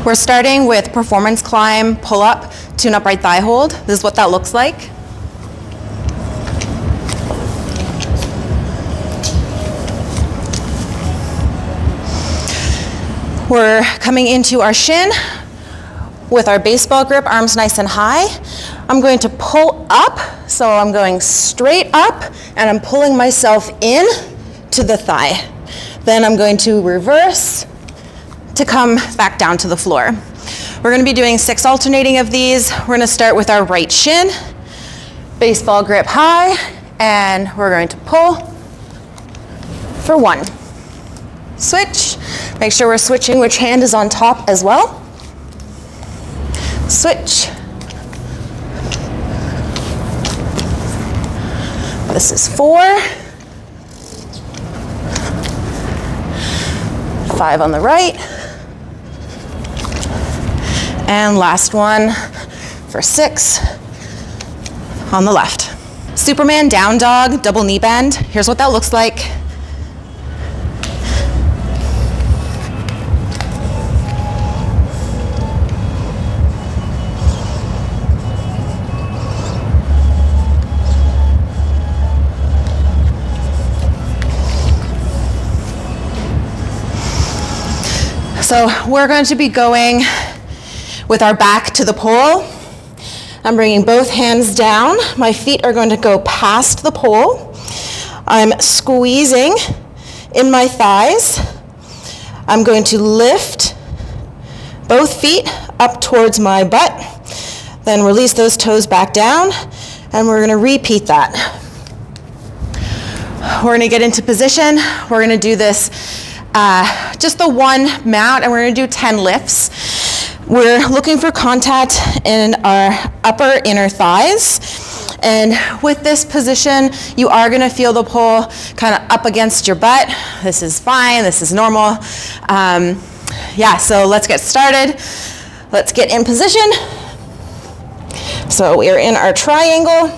We're starting with performance climb, pull up, tune up right thigh hold. This is what that looks like. We're coming into our shin with our baseball grip, arms nice and high. I'm going to pull up, so I'm going straight up and I'm pulling myself in to the thigh. Then I'm going to reverse to come back down to the floor. We're going to be doing 6 alternating of these. We're going to start with our right shin, baseball grip high, and we're going to pull for 1. Switch. Make sure we're switching which hand is on top as well. Switch. This is 4. 5 on the right. And last one for 6 on the left. Superman down dog, double knee bend. Here's what that looks like. So we're going to be going with our back to the pole. I'm bringing both hands down. My feet are going to go past the pole. I'm squeezing in my thighs. I'm going to lift both feet up towards my butt, then release those toes back down, and we're going to repeat that. We're going to get into position. We're going to do this just the one mount, and we're going to do 10 lifts. We're looking for contact in our upper inner thighs, and with this position you are going to feel the pole kind of up against your butt. This is fine, this is normal. So let's get started. Let's get in position. So we're in our triangle,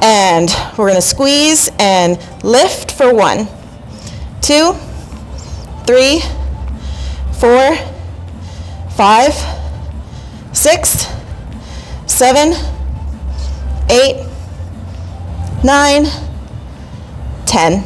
and we're going to squeeze and lift for 1, 2, 3, 4, 5, 6, 7, 8, 9, 10.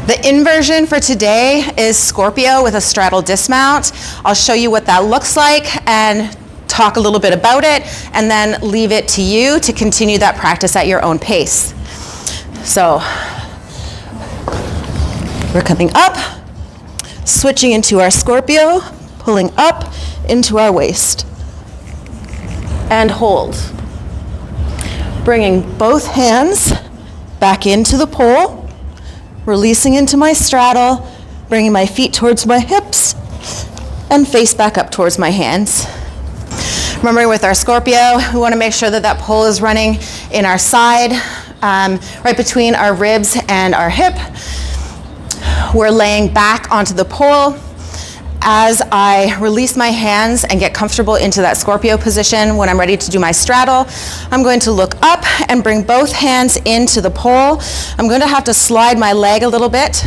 The inversion for today is Scorpio with a straddle dismount. I'll show you what that looks like and talk a little bit about it, and then leave it to you to continue that practice at your own pace. So we're coming up, switching into our Scorpio, pulling up into our waist, and hold. Bringing both hands back into the pole, releasing into my straddle, bringing my feet towards my hips, and face back up towards my hands. Remembering with our Scorpio, we want to make sure that that pole is running in our side, right between our ribs and our hip. We're laying back onto the pole. As I release my hands and get comfortable into that Scorpio position, when I'm ready to do my straddle, I'm going to look up and bring both hands into the pole. I'm going to have to slide my leg a little bit,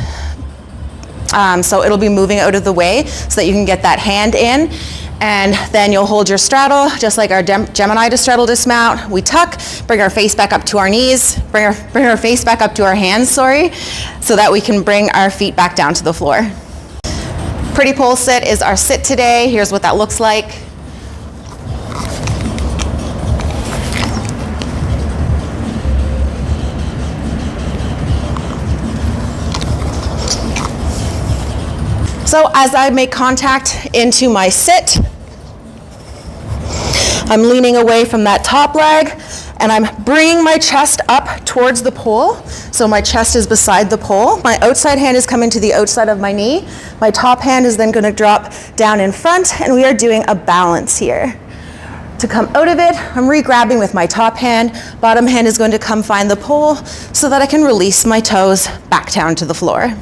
so it'll be moving out of the way so that you can get that hand in. And then you'll hold your straddle, just like our Gemini to straddle dismount. We tuck, bring our face back up to our knees, bring our face back up to our hands, so that we can bring our feet back down to the floor. Pretty pole sit is our sit today. Here's what that looks like. So as I make contact into my sit, I'm leaning away from that top leg, and I'm bringing my chest up towards the pole. So my chest is beside the pole. My outside hand is coming to the outside of my knee. My top hand is then going to drop down in front, and we are doing a balance here. To come out of it, I'm re-grabbing with my top hand. Bottom hand is going to come find the pole so that I can release my toes back down to the floor.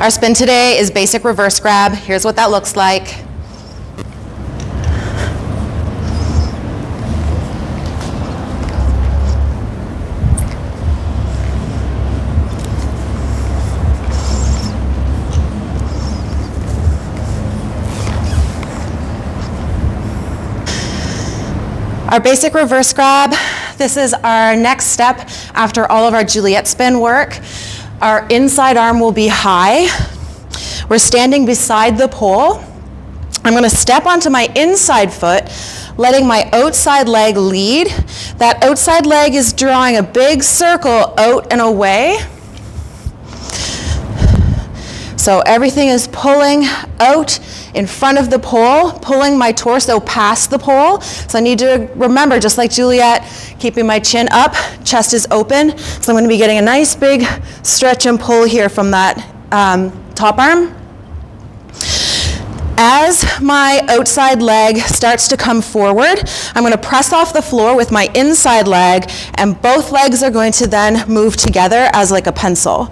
Our spin today is basic reverse grab. Here's what that looks like. Our basic reverse grab, this is our next step after all of our Juliet spin work. Our inside arm will be high. We're standing beside the pole. I'm going to step onto my inside foot, letting my outside leg lead. That outside leg is drawing a big circle out and away. So everything is pulling out in front of the pole, pulling my torso past the pole. So I need to remember, just like Juliet, keeping my chin up, chest is open. So I'm going to be getting a nice big stretch and pull here from that top arm. As my outside leg starts to come forward, I'm going to press off the floor with my inside leg, and both legs are going to then move together as like a pencil.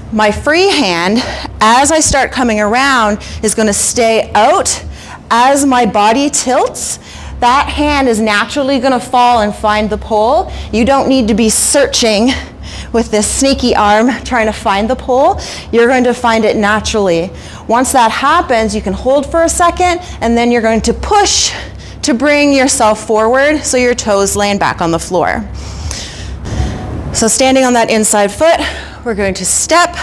My free hand, as I start coming around, is going to stay out. As my body tilts, that hand is naturally going to fall and find the pole. You don't need to be searching with this sneaky arm trying to find the pole. You're going to find it naturally. Once that happens, you can hold for a second, and then you're going to push to bring yourself forward so your toes land back on the floor. So standing on that inside foot, we're going to step,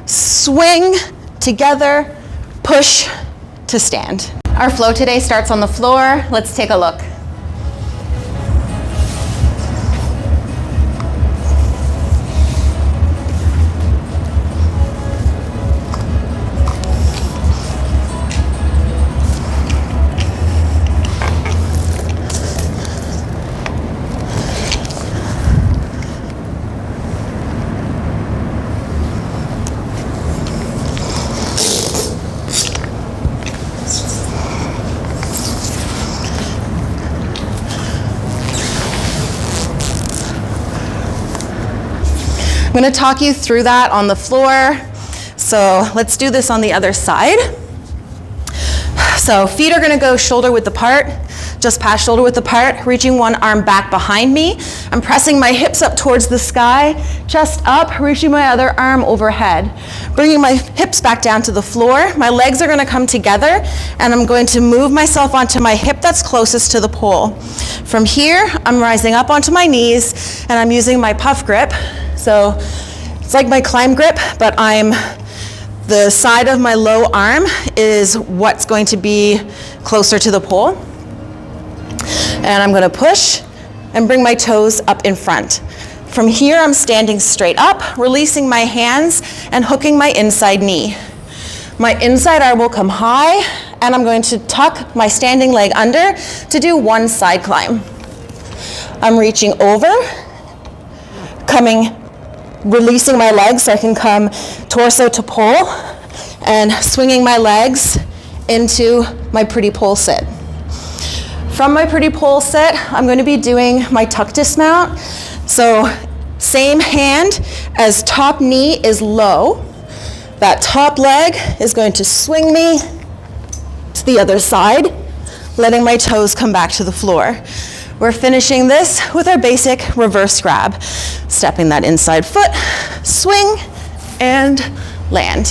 swing, together, push to stand. Our flow today starts on the floor. Let's take a look. I'm going to talk you through that on the floor. So let's do this on the other side. So feet are going to go shoulder width apart, just past shoulder width apart, reaching one arm back behind me. I'm pressing my hips up towards the sky, chest up, reaching my other arm overhead. Bringing my hips back down to the floor. My legs are going to come together, and I'm going to move myself onto my hip that's closest to the pole. From here, I'm rising up onto my knees, and I'm using my puff grip. So it's like my climb grip, but the side of my low arm is what's going to be closer to the pole. And I'm going to push and bring my toes up in front. From here, I'm standing straight up, releasing my hands and hooking my inside knee. My inside arm will come high, and I'm going to tuck my standing leg under to do one side climb. I'm reaching over, releasing my legs so I can come torso to pole, and swinging my legs into my pretty pole sit. From my pretty pole sit, I'm going to be doing my tuck dismount. So same hand as top knee is low. That top leg is going to swing me to the other side, letting my toes come back to the floor. We're finishing this with our basic reverse grab. Stepping that inside foot, swing, and land.